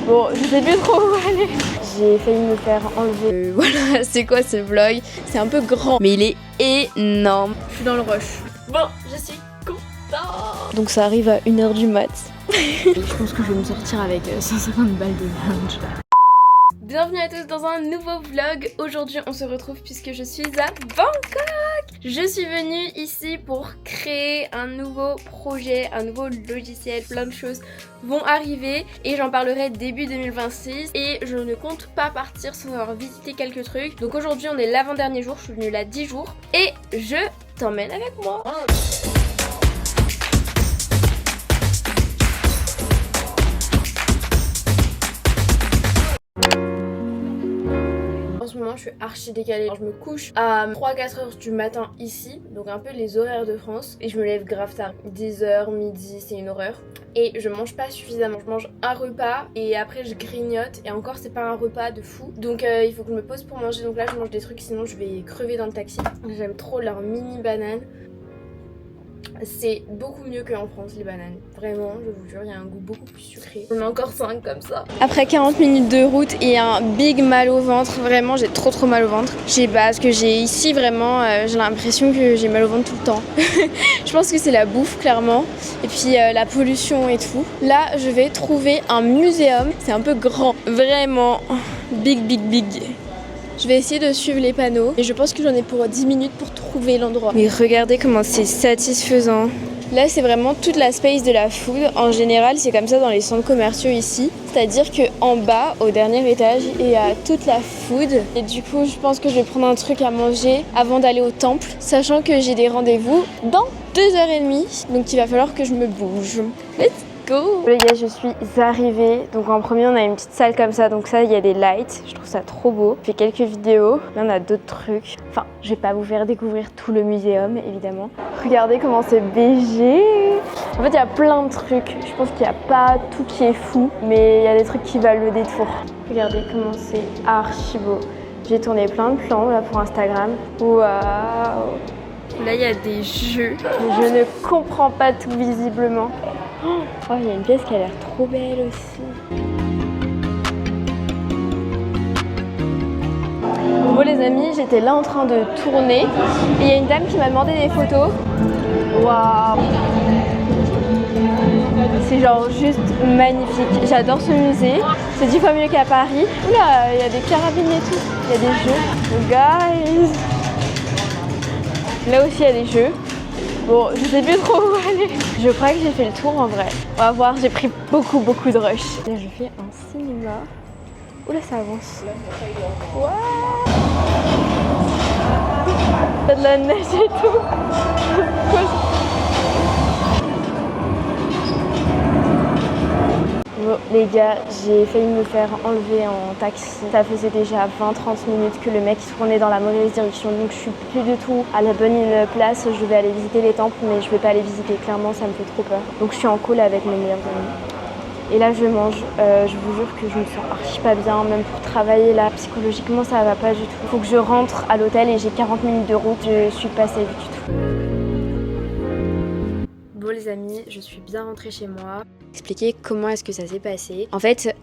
Bon, je sais plus trop où aller. J'ai failli me faire enlever. Voilà, c'est quoi ce vlog? C'est un peu grand, mais il est énorme. Je suis dans le rush. Bon, je suis contente. Donc ça arrive à 1h du mat. Je pense que je vais me sortir avec 150 balles de lunch. Bienvenue à tous dans un nouveau vlog. Aujourd'hui on se retrouve puisque je suis à Bangkok. Je suis venue ici pour créer un nouveau projet, un nouveau logiciel. Plein de choses vont arriver et j'en parlerai début 2026. Et je ne compte pas partir sans avoir visité quelques trucs. Donc aujourd'hui on est l'avant-dernier jour, je suis venue là 10 jours. Et je t'emmène avec moi. En ce moment je suis archi décalée. Je me couche à 3-4 heures du matin ici, donc un peu les horaires de France, et je me lève grave tard, 10h, midi, c'est une horreur. Et je mange pas suffisamment, je mange un repas et après je grignote, et encore c'est pas un repas de fou. Donc il faut que je me pose pour manger, donc là je mange des trucs sinon je vais crever dans le taxi. J'aime trop leur mini banane. C'est beaucoup mieux qu'en France les bananes. Vraiment, je vous jure, il y a un goût beaucoup plus sucré. J'en ai encore 5 comme ça. Après 40 minutes de route et un big mal au ventre, vraiment j'ai trop mal au ventre. Je sais pas, parce que j'ai ici vraiment, j'ai l'impression que j'ai mal au ventre tout le temps. Je pense que c'est la bouffe clairement. Et puis la pollution et tout. Là, je vais trouver un muséum. C'est un peu grand. Vraiment big. Je vais essayer de suivre les panneaux et je pense que j'en ai pour 10 minutes pour trouver l'endroit. Mais regardez comment c'est satisfaisant. Là c'est vraiment toute la space de la food. En général c'est comme ça dans les centres commerciaux ici. C'est-à-dire qu'en bas, au dernier étage, il y a toute la food. Et du coup je pense que je vais prendre un truc à manger avant d'aller au temple. Sachant que j'ai des rendez-vous dans 2h30. Donc il va falloir que je me bouge. Let's go. Les gars, je suis arrivée. Donc en premier on a une petite salle comme ça. Donc ça il y a des lights. Je trouve ça trop beau. Je fais quelques vidéos. Là on a d'autres trucs. Enfin je vais pas vous faire découvrir tout le muséum évidemment. Regardez comment c'est BG. En fait il y a plein de trucs. Je pense qu'il n'y a pas tout qui est fou. Mais il y a des trucs qui valent le détour. Regardez comment c'est archi beau. J'ai tourné plein de plans là pour Instagram. Waouh. Là il y a des jeux. Je ne comprends pas tout visiblement. Oh, il y a une pièce qui a l'air trop belle aussi. Bon les amis, j'étais là en train de tourner et il y a une dame qui m'a demandé des photos. Waouh! C'est genre juste magnifique. J'adore ce musée. C'est 10 fois mieux qu'à Paris. Oula, il y a des carabines et tout. Il y a des jeux. So guys! Là aussi il y a des jeux. Bon, je sais plus trop où aller. Je crois que j'ai fait le tour en vrai. On va voir, j'ai pris beaucoup de rush. Là, je fais un cinéma. Oula, ça avance. Wow. Il y a de la neige et tout. Bon, les gars, j'ai failli me faire enlever en taxi. Ça faisait déjà 20-30 minutes que le mec tournait dans la mauvaise direction. Donc je suis plus du tout à la bonne place. Je vais aller visiter les temples, mais je vais pas les visiter. Clairement, ça me fait trop peur. Donc je suis en call avec mes meilleurs amis. Et là, je mange. Je vous jure que je me sens archi pas bien. Même pour travailler là, psychologiquement, ça va pas du tout. Faut que je rentre à l'hôtel et j'ai 40 minutes de route. Je suis pas safe du tout. Bon les amis, je suis bien rentrée chez moi. Expliquer comment est-ce que ça s'est passé. En fait,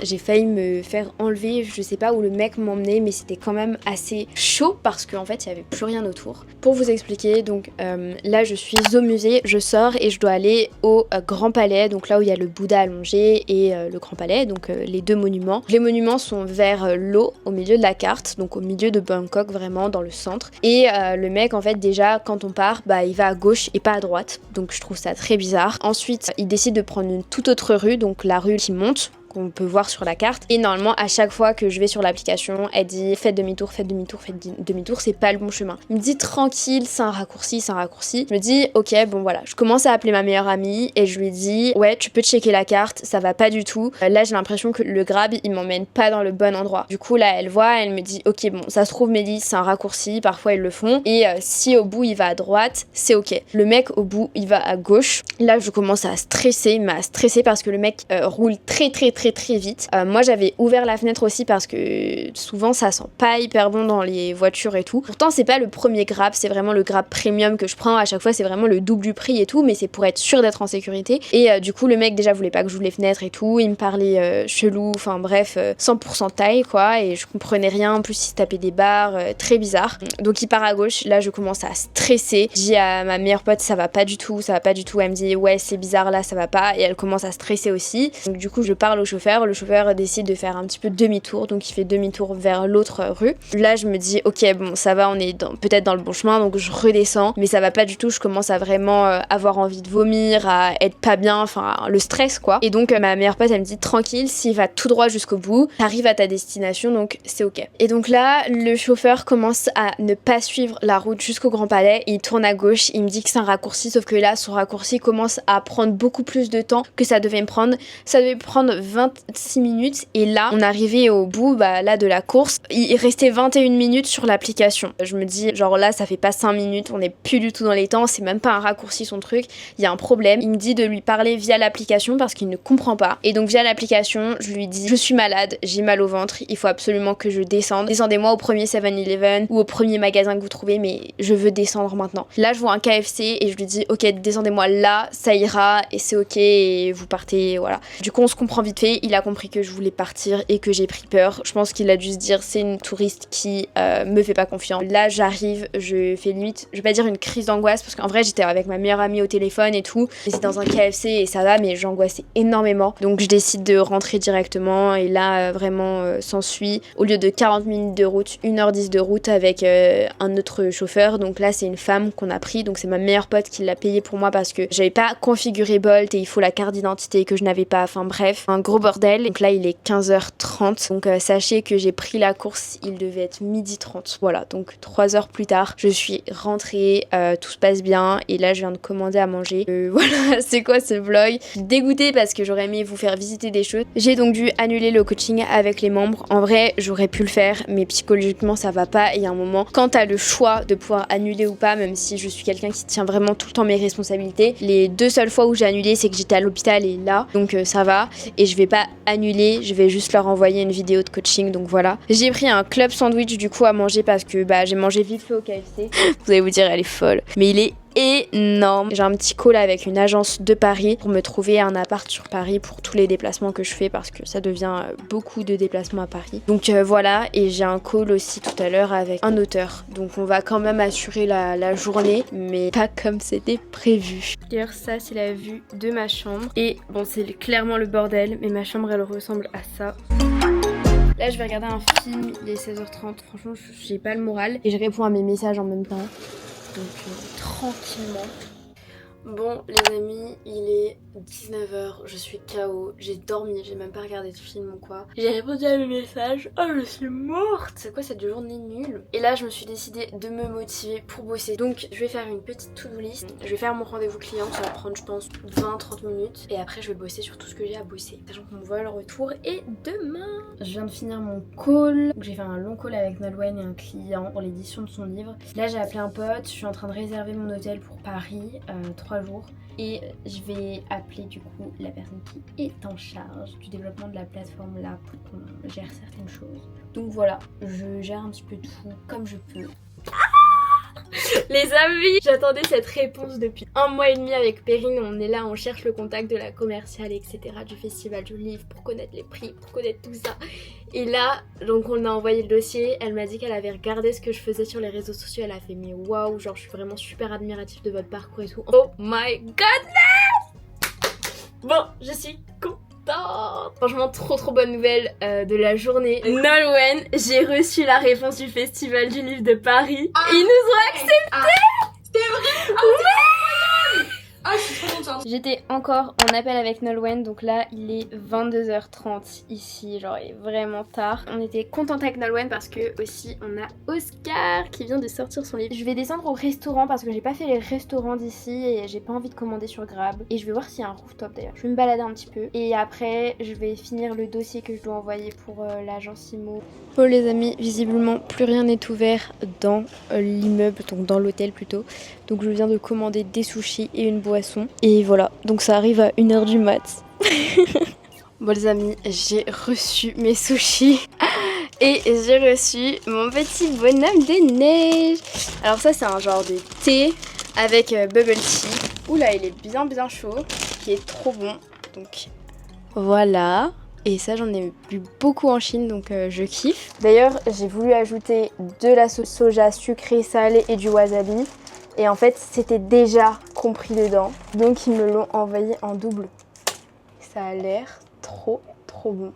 j'ai failli me faire enlever, je sais pas où le mec m'emmenait, mais c'était quand même assez chaud parce qu'en fait, il y avait plus rien autour. Pour vous expliquer, donc là, je suis au musée, je sors et je dois aller au Grand Palais, donc là où il y a le Bouddha allongé et le Grand Palais, donc les deux monuments. Les monuments sont vers l'eau, au milieu de la carte, donc au milieu de Bangkok, vraiment dans le centre. Et le mec, en fait, déjà, quand on part, bah, il va à gauche et pas à droite, donc je trouve ça très bizarre. Ensuite, il décide de prendre une toute autre rue, donc la rue qui monte, qu'on peut voir sur la carte. Et normalement, à chaque fois que je vais sur l'application, elle dit faites demi-tour, faites demi-tour, faites demi-tour, c'est pas le bon chemin. Il me dit tranquille, c'est un raccourci, c'est un raccourci. Je me dis ok, bon voilà. Je commence à appeler ma meilleure amie et je lui dis ouais, tu peux checker la carte, ça va pas du tout. Là, j'ai l'impression que le Grab, il m'emmène pas dans le bon endroit. Du coup, là, elle voit, elle me dit ok, bon, ça se trouve, Mélie, c'est un raccourci, parfois ils le font. Et si au bout, il va à droite, c'est ok. Le mec, au bout, il va à gauche. Là, je commence à stresser, il m'a stressé parce que le mec roule très très très vite. Moi j'avais ouvert la fenêtre aussi parce que souvent ça sent pas hyper bon dans les voitures et tout. Pourtant c'est pas le premier Grab, c'est vraiment le Grab premium que je prends. À chaque fois c'est vraiment le double du prix et tout, mais c'est pour être sûr d'être en sécurité. Et du coup le mec déjà voulait pas que j'ouvre les fenêtres et tout, il me parlait chelou, enfin bref 100% taille quoi, et je comprenais rien. En plus il se tapait des barres, très bizarre. Donc il part à gauche, là je commence à stresser. Je dis à ma meilleure pote ça va pas du tout, ça va pas du tout. Elle me dit ouais c'est bizarre là, ça va pas, et elle commence à stresser aussi. Donc du coup je parle au chauffeur, le chauffeur décide de faire un petit peu demi-tour, donc il fait demi-tour vers l'autre rue. Là je me dis ok bon ça va, on est peut-être dans le bon chemin, donc je redescends, mais ça va pas du tout, je commence à vraiment avoir envie de vomir, à être pas bien, enfin le stress quoi. Et donc ma meilleure pote elle me dit tranquille, s'il va tout droit jusqu'au bout, t'arrives à ta destination, donc c'est ok. Et donc là le chauffeur commence à ne pas suivre la route jusqu'au Grand Palais, il tourne à gauche, il me dit que c'est un raccourci, sauf que là son raccourci commence à prendre beaucoup plus de temps que ça devait me prendre. Ça devait prendre 26 minutes et là on arrivait au bout là de la course, il restait 21 minutes sur l'application. Je me dis genre là ça fait pas 5 minutes, on est plus du tout dans les temps, c'est même pas un raccourci son truc, il y a un problème. Il me dit de lui parler via l'application parce qu'il ne comprend pas, et donc via l'application je lui dis je suis malade, j'ai mal au ventre, il faut absolument que je descende, descendez-moi au premier 7-Eleven ou au premier magasin que vous trouvez, mais je veux descendre maintenant. Là je vois un KFC et je lui dis ok descendez-moi là, ça ira et c'est ok et vous partez, voilà. Du coup on se comprend vite fait, il a compris que je voulais partir et que j'ai pris peur. Je pense qu'il a dû se dire c'est une touriste qui me fait pas confiance. Là j'arrive, je fais limite, je vais pas dire une crise d'angoisse parce qu'en vrai j'étais avec ma meilleure amie au téléphone et tout, j'étais dans un KFC et ça va, mais j'angoissais énormément, donc je décide de rentrer directement. Et là vraiment s'ensuit, au lieu de 40 minutes de route, 1h10 de route avec un autre chauffeur. Donc là c'est une femme qu'on a pris, donc c'est ma meilleure pote qui l'a payé pour moi parce que j'avais pas configuré Bolt et il faut la carte d'identité que je n'avais pas, enfin bref, un gros bordel. Donc là il est 15h30, donc sachez que j'ai pris la course, il devait être 12h30, voilà, donc 3 heures plus tard je suis rentrée, tout se passe bien et là je viens de commander à manger. Voilà, c'est quoi ce vlog? Je suis dégoûtée parce que j'aurais aimé vous faire visiter des choses. J'ai donc dû annuler le coaching avec les membres. En vrai j'aurais pu le faire, mais psychologiquement ça va pas. Il y a un moment, quand t'as le choix de pouvoir annuler ou pas, même si je suis quelqu'un qui tient vraiment tout le temps mes responsabilités, les 2 seules fois où j'ai annulé c'est que j'étais à l'hôpital et là, donc ça va, et je vais pas annuler, je vais juste leur envoyer une vidéo de coaching, donc voilà. J'ai pris un club sandwich du coup à manger parce que j'ai mangé vite fait au KFC. Vous allez vous dire elle est folle, mais il est énorme. J'ai un petit call avec une agence de Paris pour me trouver un appart sur Paris pour tous les déplacements que je fais parce que ça devient beaucoup de déplacements à Paris. Donc voilà, et j'ai un call aussi tout à l'heure avec un auteur. Donc on va quand même assurer la journée, mais pas comme c'était prévu. D'ailleurs ça c'est la vue de ma chambre. Et bon c'est clairement le bordel, mais ma chambre elle ressemble à ça. Là je vais regarder un film, il est 16h30, franchement j'ai pas le moral. Et je réponds à mes messages en même temps. Donc tranquillement. Bon les amis, il est 19h, je suis KO, j'ai dormi, j'ai même pas regardé de film ou quoi. J'ai répondu à mes messages, oh je suis morte. C'est quoi cette journée nulle? Et là je me suis décidée de me motiver pour bosser. Donc je vais faire une petite to-do list, je vais faire mon rendez-vous client, ça va prendre je pense 20-30 minutes. Et après je vais bosser sur tout ce que j'ai à bosser. Sachant que mon vol retour est demain. Je viens de finir mon call, donc j'ai fait un long call avec Nolwenn et un client pour l'édition de son livre. Là j'ai appelé un pote, je suis en train de réserver mon hôtel pour Paris, 3 jours. Et je vais appeler du coup la personne qui est en charge du développement de la plateforme là pour qu'on gère certaines choses. Donc voilà, je gère un petit peu tout comme je peux. Les amis, j'attendais cette réponse depuis 1 mois et demi avec Perrine. On est là, on cherche le contact de la commerciale, etc. du festival du livre pour connaître les prix, pour connaître tout ça. Et là, donc on a envoyé le dossier. Elle m'a dit qu'elle avait regardé ce que je faisais sur les réseaux sociaux. Elle a fait mais waouh, genre je suis vraiment super admirative de votre parcours et tout. Oh my goodness! Bon, je suis contente. Franchement trop bonne nouvelle de la journée. Nolwenn, j'ai reçu la réponse du festival du livre de Paris. Ils nous ont acceptés. C'est vrai. Ah, je suis trop contente. J'étais encore en appel avec Nolwenn, donc là il est 22h30 ici, genre il est vraiment tard. On était contente avec Nolwenn parce que aussi on a Oscar qui vient de sortir son livre. Je vais descendre au restaurant parce que j'ai pas fait les restaurants d'ici et j'ai pas envie de commander sur Grab. Et je vais voir s'il y a un rooftop d'ailleurs. Je vais me balader un petit peu et après je vais finir le dossier que je dois envoyer pour l'agence IMO. Bon les amis, visiblement plus rien n'est ouvert dans l'immeuble, donc dans l'hôtel plutôt. Donc je viens de commander des sushis et une boisson. Et voilà, donc ça arrive à 1h du mat. Bon les amis, j'ai reçu mes sushis et j'ai reçu mon petit bonhomme de neige. Alors ça c'est un genre de thé avec bubble tea. Oula, il est bien chaud, qui est trop bon. Donc voilà. Et ça j'en ai bu beaucoup en Chine, donc je kiffe. D'ailleurs j'ai voulu ajouter de la sauce soja sucrée, salée et du wasabi. Et en fait c'était déjà compris dedans. Donc ils me l'ont envoyé en double. Ça a l'air trop bon.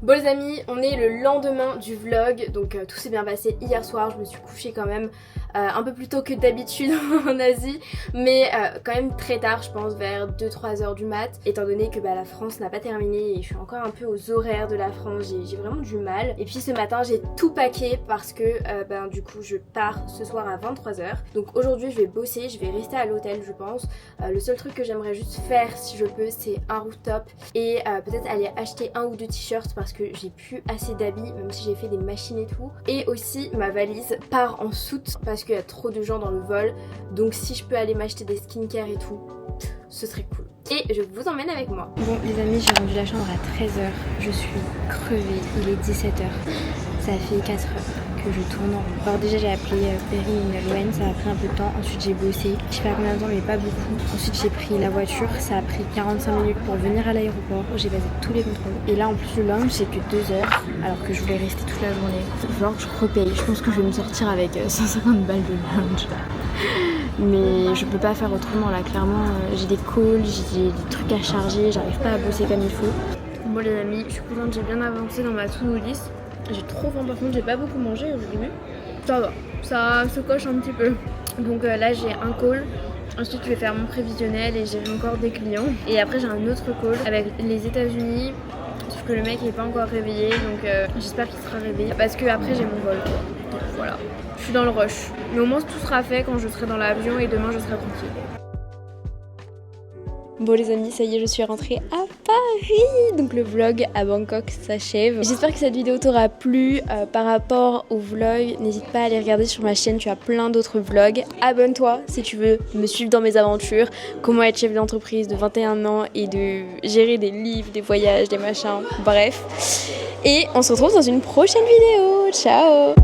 Bon les amis, on est le lendemain du vlog, donc tout s'est bien passé hier soir. Je me suis couchée quand même un peu plus tôt que d'habitude en Asie, mais quand même très tard, je pense vers 2-3 heures du mat, étant donné que la France n'a pas terminé et je suis encore un peu aux horaires de la France, j'ai vraiment du mal. Et puis ce matin j'ai tout packé parce que du coup je pars ce soir à 23 heures. Donc aujourd'hui je vais bosser, je vais rester à l'hôtel je pense. Le seul truc que j'aimerais juste faire si je peux c'est un rooftop et peut-être aller acheter 1 ou 2 t-shirts parce que j'ai plus assez d'habits même si j'ai fait des machines et tout. Et aussi ma valise part en soute parce qu'il y a trop de gens dans le vol, donc si je peux aller m'acheter des skincare et tout, ce serait cool. Et je vous emmène avec moi. Bon les amis, j'ai rendu la chambre à 13h, je suis crevée, il est 17h. Ça fait 4 heures que je tourne en rond. Alors déjà j'ai appelé Perrine et Loane, ça a pris un peu de temps. Ensuite j'ai bossé, je sais pas combien de temps mais pas beaucoup. Ensuite j'ai pris la voiture, ça a pris 45 minutes pour venir à l'aéroport. J'ai passé tous les contrôles. Et là en plus le lounge c'est que 2 heures alors que je voulais rester toute la journée. Il va falloir que je repaye, je pense que je vais me sortir avec 150 balles de lounge. Mais je peux pas faire autrement là, clairement j'ai des calls, j'ai des trucs à charger, j'arrive pas à bosser comme il faut. Bon les amis, je suis contente, j'ai bien avancé dans ma to-do list. J'ai trop faim par contre, j'ai pas beaucoup mangé aujourd'hui. Ça va, ça se coche un petit peu. Donc là j'ai un call, ensuite je vais faire mon prévisionnel et j'ai encore des clients. Et après j'ai un autre call avec les États-Unis. Sauf que le mec est pas encore réveillé, donc j'espère qu'il sera réveillé parce que après j'ai mon vol. Donc voilà, je suis dans le rush. Mais au moins tout sera fait quand je serai dans l'avion et demain je serai tranquille. Bon les amis, ça y est, je suis rentrée à Paris. Donc le vlog à Bangkok s'achève. J'espère que cette vidéo t'aura plu. Par rapport au vlog, n'hésite pas à aller regarder sur ma chaîne, tu as plein d'autres vlogs. Abonne-toi si tu veux me suivre dans mes aventures. Comment être chef d'entreprise de 21 ans et de gérer des livres, des voyages, des machins, bref. Et on se retrouve dans une prochaine vidéo. Ciao!